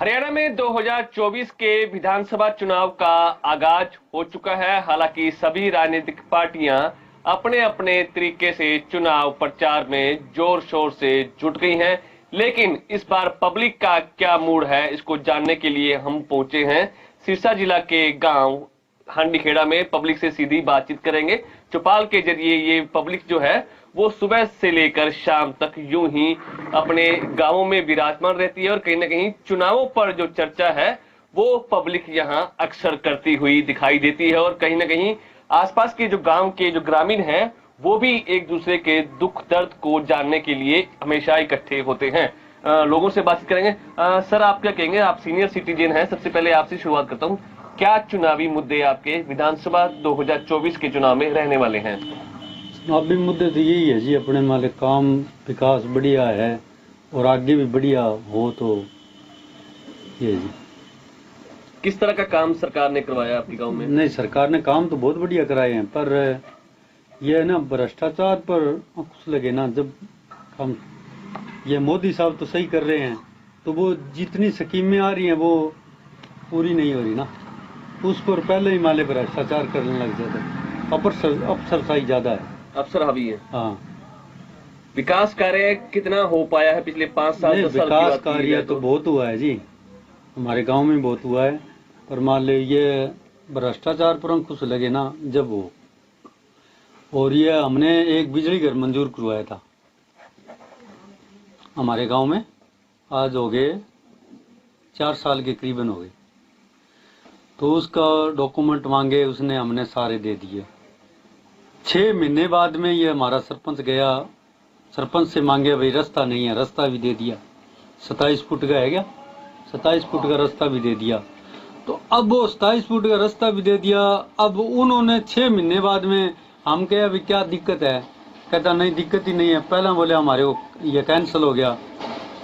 हरियाणा में 2024 के विधानसभा चुनाव का आगाज हो चुका है। हालांकि सभी राजनीतिक पार्टियां अपने अपने तरीके से चुनाव प्रचार में जोर शोर से जुट गई हैं, लेकिन इस बार पब्लिक का क्या मूड है, इसको जानने के लिए हम पहुंचे हैं सिरसा जिला के गांव हांडीखेड़ा में। पब्लिक से सीधी बातचीत करेंगे। चौपाल के जरिए ये पब्लिक जो है वो सुबह से लेकर शाम तक यूं ही अपने गांवों में विराजमान रहती है और कहीं ना कहीं चुनावों पर जो चर्चा है वो पब्लिक यहां अक्सर करती हुई दिखाई देती है और कहीं ना कहीं आसपास के जो गांव के जो ग्रामीण हैं वो भी एक दूसरे के दुख दर्द को जानने के लिए हमेशा इकट्ठे होते हैं। लोगों से बातचीत करेंगे। सर, आप क्या कहेंगे? आप सीनियर सिटीजन हैं, सबसे पहले आपसे शुरुआत करता हूं। क्या चुनावी मुद्दे आपके विधानसभा 2024 के चुनाव में रहने वाले हैं? चुनावी मुद्दे तो यही है जी, अपने माले काम विकास बढ़िया है और आगे भी बढ़िया हो तो ये जी। किस तरह का काम सरकार ने करवाया आपके गांव में? नहीं, सरकार ने काम तो बहुत बढ़िया कराए हैं, पर ये है ना, भ्रष्टाचार पर अंकुश लगे ना। जब हम ये मोदी साहब तो सही कर रहे हैं तो वो जितनी स्कीमें आ रही हैं वो पूरी नहीं हो रही ना, उस पर पहले ही माले भ्रष्टाचार करने लग जाता है। अफसरशाही ज्यादा है, अफसर हावी है। हाँ। विकास कार्य कितना हो पाया है पिछले 5 साल? विकास कार्य तो बहुत हुआ है जी, हमारे गांव में बहुत हुआ है, पर मान लो ये भ्रष्टाचार पर अंकुश लगे ना जब वो। और ये हमने एक बिजली घर मंजूर करवाया था हमारे गांव में, आज हो गए 4 साल के करीबन हो गए। तो उसका डॉक्यूमेंट मांगे, उसने हमने सारे दे दिए। 6 महीने बाद में ये हमारा सरपंच गया, सरपंच से मांगे, भाई रास्ता नहीं है, रास्ता भी दे दिया। 27 फुट का है क्या, 27 फुट का रास्ता भी दे दिया। तो अब वो 27 फुट का रास्ता भी दे दिया। अब उन्होंने 6 महीने बाद में हम कहे अभी क्या दिक्कत है, कहता नहीं दिक्कत ही नहीं है, पहला बोले हमारे वो ये कैंसिल हो गया।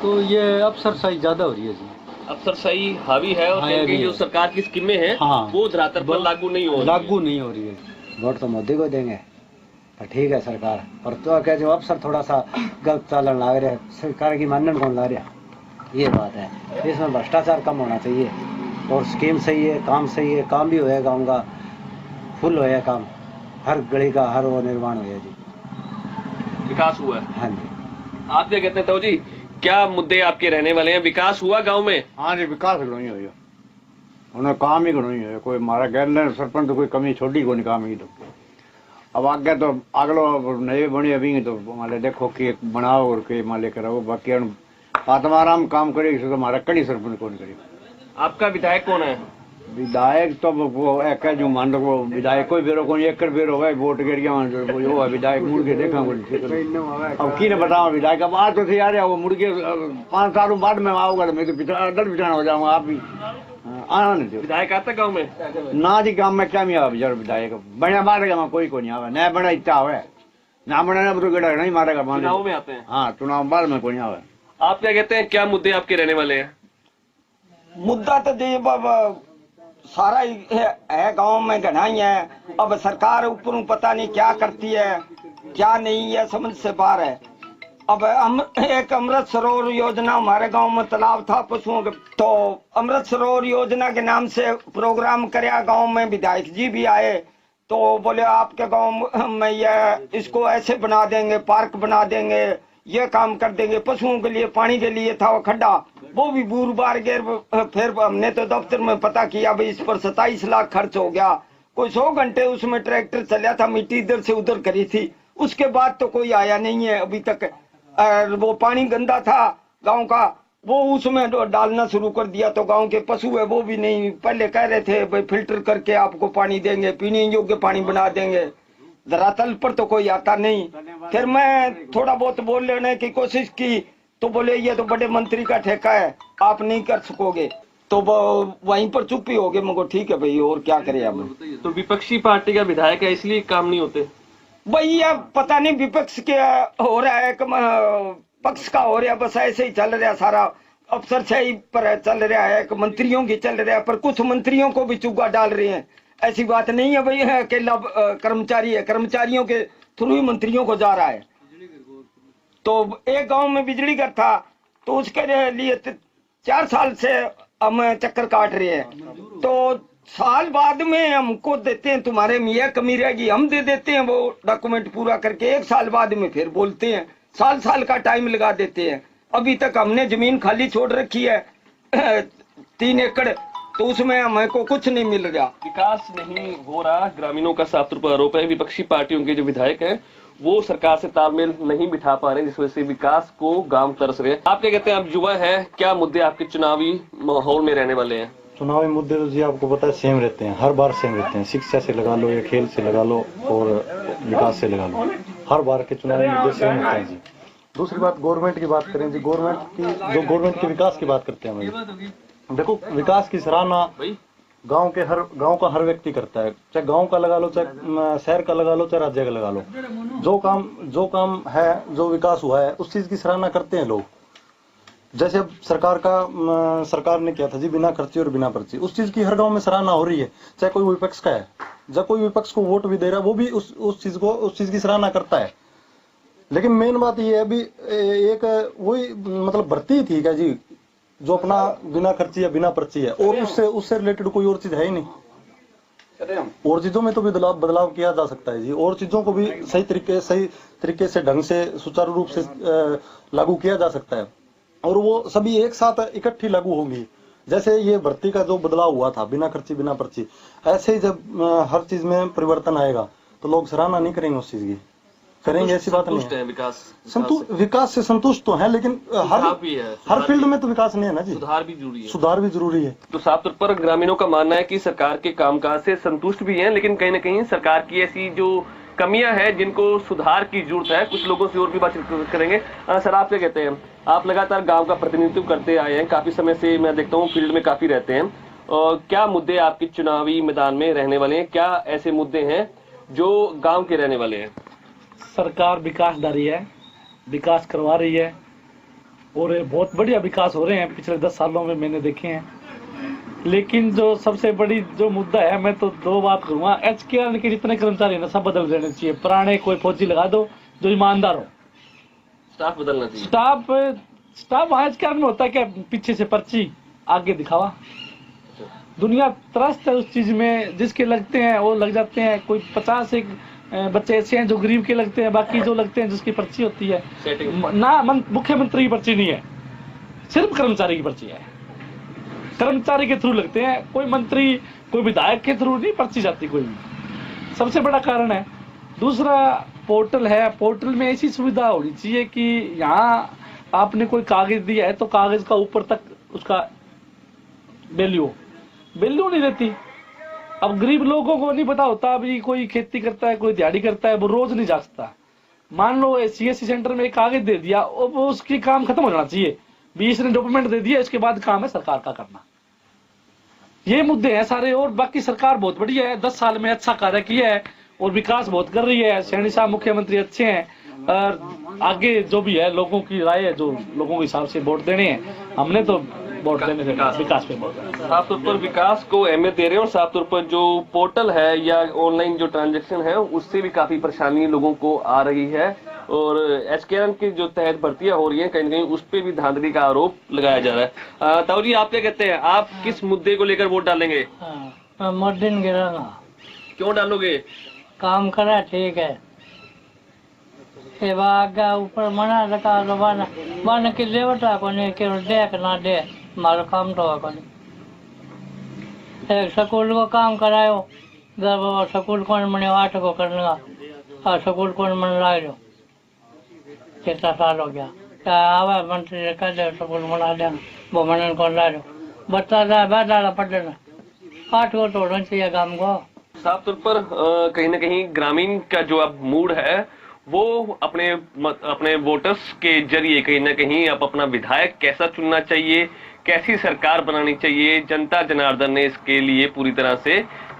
तो ये अफसरशाही ज्यादा हो रही है जी, अफसरशाही हावी है और कहीं जो सरकार की स्कीमें हैं वो धरातल पर लागू नहीं हो रही है। वोट तो मोदी को देंगे, पर ठीक है सरकार, पर तो क्या जो अफसर थोड़ा सा गलत चालन ला रहे, सरकार की मानन कौन ला रहा, ये बात है। इसमें भ्रष्टाचार कम होना चाहिए और स्कीम सही है, काम सही है, काम भी होया गाँव का, फुल होया काम, हर गली का हर वो निर्माण होया जी, विकास हुआ है। हाँ जी। आप क्या कहते हैं तो जी, क्या मुद्दे आपके रहने वाले हैं? विकास हुआ गांव में? हाँ जी, विकास घणो ही हो, उन्हें काम ही घणो ही हो। कोई मारा गैर सरपंच तो कोई कमी छोड़ी को नहीं काम ही। तो अब आगे तो अगलो नए बने अभी तो माले देखो कि बनाओ और के माले कराओ, बाकी आत्माराम काम करे तो हमारा कड़ी सरपंच कौन करे। आपका विधायक कौन है? विधायक तो वो एक जो मान लो वो विधायक कोई बेरो कोई एक बेरो है वोट गिर गया वो है विधायक मुड़ के देखा अब की ने बताओ विधायक अब आज तो थे यार, वो मुड़ के 5 साल बाद में आओगा तो मैं तो डर बिछाना हो जाऊंगा। आप भी आना नहीं थे। विधायक आता गाँव में? ना जी, गाँव में क्या नहीं आवा बेचारा विधायक, बना मारेगा कोई को नहीं आवा, न बना इच्छा आवे ना बना तो गेड़ा नहीं मारेगा। चुनाव में आते हैं? हाँ, चुनाव बाद में कोई नहीं आवे। आप क्या कहते हैं, क्या मुद्दे आपके रहने वाले हैं? मुद्दा तो जी सारा ही है गांव में, घना ही है। अब सरकार ऊपर पता नहीं क्या करती है क्या नहीं है, समझ से बाहर है। अब एक अमृत सरोवर योजना हमारे गांव में तालाब था पशुओं के, तो अमृत सरोवर योजना के नाम से प्रोग्राम कराया गांव में, विधायक जी भी आए तो बोले आपके गांव में ये इसको ऐसे बना देंगे, पार्क बना देंगे, ये काम कर देंगे। पशुओं के लिए पानी के लिए था वो खड्डा, वो भी बूर बार गिर। फिर हमने तो दफ्तर में पता किया भाई इस पर 27 लाख खर्च हो गया। कोई 100 घंटे उसमें ट्रैक्टर चला था, मिट्टी इधर से उधर करी थी, उसके बाद तो कोई आया नहीं है अभी तक। वो पानी गंदा था गांव का, वो उसमें डालना शुरू कर दिया, तो गांव के पशु है वो भी नहीं। पहले कह रहे थे भाई फिल्टर करके आपको पानी देंगे, पीने योग्य पानी बना देंगे, धरातल पर तो कोई आता नहीं। फिर मैं थोड़ा बहुत बोल लेने की कोशिश की तो बोले ये तो बड़े मंत्री का ठेका है, आप नहीं कर सकोगे, तो वो वहीं पर चुप ही हो गए। मुझे ठीक है भाई, और क्या करें अब। तो विपक्षी पार्टी का विधायक है इसलिए काम नहीं होते भाई, ये पता नहीं विपक्ष के हो रहा है पक्ष का हो रहा है, बस ऐसे ही चल रहा सारा। अफसरशाही पर चल रहा है, मंत्रियों की चल रहा है, पर कुछ मंत्रियों को भी चुगा डाल रहे हैं। ऐसी बात नहीं है भाई अकेला कर्मचारी है, कर्मचारियों के थ्रू ही मंत्रियों को जा रहा है। तो एक गांव में बिजली घर था तो उसके लिए 4 साल से हम चक्कर काट रहे हैं, तो साल बाद में हमको देते हैं तुम्हारे में यह कमी रहेगी, हम दे देते हैं वो डॉक्यूमेंट पूरा करके, 1 साल बाद में फिर बोलते हैं, साल साल का टाइम लगा देते हैं। अभी तक हमने जमीन खाली छोड़ रखी है 3 एकड़, तो उसमें हमको कुछ नहीं मिल रहा। विकास नहीं हो रहा, ग्रामीणों का साफ तौर पर आरोप है। विपक्षी पार्टियों के जो विधायक हैं वो सरकार से तालमेल नहीं बिठा पा रहे, जिस वजह से विकास को गांव तरस रहे हैं। आप क्या कहते हैं, आप युवा हैं, क्या मुद्दे आपके चुनावी माहौल में रहने वाले हैं? चुनावी मुद्दे तो जी आपको पता है सेम रहते हैं, हर बार सेम रहते हैं। शिक्षा से लगा लो या खेल से लगा लो और विकास से लगा लो, हर बार के चुनावी मुद्दे सेम होते हैं जी। दूसरी बात गवर्नमेंट की बात करें जी, गवर्नमेंट के विकास की बात करते हैं भाई। देखो विकास की सराहना गांव का हर व्यक्ति करता है, चाहे गांव का लगा लो, चाहे शहर का लगा लो, चाहे राज्य का लगा लो। जो काम है, जो विकास हुआ है, उस चीज की सराहना करते हैं लोग। जैसे अब सरकार ने किया था जी बिना खर्ची और बिना पर्ची, उस चीज की हर गांव में सराहना हो रही है। चाहे कोई विपक्ष का है, जब कोई विपक्ष को वोट भी दे रहा है, वो भी उस चीज की सराहना करता है। लेकिन मेन बात ये है अभी एक वही मतलब भर्ती थी क्या जी, जो अपना बिना खर्ची या बिना पर्ची है, और उससे रिलेटेड कोई और चीज है ही नहीं। और चीजों में तो भी बदलाव किया जा सकता है जी, और चीजों को भी सही तरीके से ढंग से सुचारू रूप से लागू किया जा सकता है, और वो सभी एक साथ इकट्ठी लागू होंगी। जैसे ये भर्ती का जो बदलाव हुआ था बिना खर्ची बिना पर्ची, ऐसे ही जब हर चीज में परिवर्तन आएगा तो लोग सराहना नहीं करेंगे उस चीज की, करेंगे ऐसी बात नहीं है। विकास से संतुष्ट तो है, लेकिन हर फील्ड में तो विकास नहीं है ना जी, सुधार भी जरूरी है। तो साफ तौर पर ग्रामीणों का मानना है कि सरकार के कामकाज से संतुष्ट भी हैं, लेकिन कहीं ना कहीं सरकार की ऐसी जो कमियां हैं जिनको सुधार की जरूरत है। कुछ लोगों से और भी बातचीत करेंगे। सर आप क्या कहते हैं, आप लगातार गांव का प्रतिनिधित्व करते आए हैं, काफी समय से मैं देखता हूँ फील्ड में काफी रहते हैं, और क्या मुद्दे आपके चुनावी मैदान में रहने वाले हैं, क्या ऐसे मुद्दे हैं जो गांव के रहने वाले हैं? सरकार विकासदारी है, विकास करवा रही है, और बहुत बढ़िया विकास हो रहे हैं पिछले 10 सालों में मैंने देखे हैं। लेकिन जो सबसे बड़ी जो मुद्दा है, मैं तो 2 बात करूंगा, HKN के जितने कर्मचारी है ना सब बदल देने चाहिए। पुराने कोई फौजी लगा दो जो ईमानदार हो, स्टाफ बदलना चाहिए। स्टाफ HKN में होता है क्या, पीछे से पर्ची आगे दिखावा। दुनिया त्रस्त है उस चीज में, जिसके लगते हैं वो लग जाते हैं। कोई 50 एक बच्चे ऐसे हैं जो गरीब के लगते हैं, बाकी जो लगते हैं जिसकी पर्ची होती है ना, मुख्यमंत्री की पर्ची नहीं है, सिर्फ कर्मचारी की पर्ची है, कर्मचारी के थ्रू लगते हैं। कोई मंत्री कोई विधायक के थ्रू नहीं पर्ची जाती कोई भी, सबसे बड़ा कारण है। दूसरा पोर्टल है, पोर्टल में ऐसी सुविधा होनी चाहिए कि यहाँ आपने कोई कागज दिया है तो कागज का ऊपर तक उसका वैल्यू नहीं रहती। अब गरीब लोगों को नहीं पता होता, अभी कोई खेती करता है, कोई दिहाड़ी करता है, वो रोज नहीं जागता। मान लो CSC सेंटर में एक कागज दे दिया, वो उसकी काम खत्म हो जाना चाहिए। 20 ने डॉक्यूमेंट दे दिया, इसके बाद काम है सरकार का करना। ये मुद्दे हैं सारे, और बाकी सरकार बहुत बढ़िया है, 10 साल में अच्छा कार्य किया है और विकास बहुत कर रही है। सैनी साहब मुख्यमंत्री अच्छे हैं, और आगे जो भी है लोगों की राय है, जो लोगों के हिसाब से वोट देने हैं, हमने तो वोट देने से विकास पे वोट देना। साफ तौर पर विकास को अहमियत दे रहे हैं, और साफ तौर पर जो पोर्टल है या ऑनलाइन जो ट्रांजैक्शन है उससे भी काफी परेशानी लोगों को आ रही है, और HKN के जो तहत भर्तियां हो रही हैं कहीं न कहीं उस पर भी धांधली का आरोप लगाया जा रहा है। ताऊ जी आप क्या कहते हैं, आप किस मुद्दे को लेकर वोट डालेंगे? मोदी गिराना। क्यों डालोगे? काम करा ठीक है, आगे ऊपर मना लगा तो बन के देवता को नहीं के देख ना दे, मारो काम तो एक स्कूल को काम करायो, जब स्कूल कौन मने 8 को करने का, स्कूल कौन मन ला लो, कितना साल हो गया, क्या आवा मंत्री कह दे स्कूल बना दे, वो मन कौन ला लो, बच्चा बैठा पढ़ना, 8 को तोड़ना चाहिए काम को। साफ तौर पर कहीं ना कहीं ग्रामीण का जो अब मूड है वो अपने वोटर्स के जरिए कहीं ना कहीं अब अपना विधायक कैसा चुनना चाहिए, कैसी सरकार बनानी चाहिए, जनता जनार्दन ने इसके लिए पूरी तरह से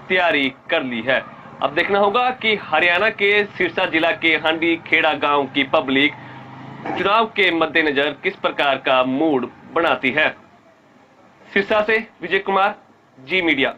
तैयारी कर ली है। अब देखना होगा कि हरियाणा के सिरसा जिला के हांडी खेड़ा गांव की पब्लिक चुनाव के मद्देनजर किस प्रकार का मूड बनाती है। सिरसा से विजय कुमार, जी मीडिया।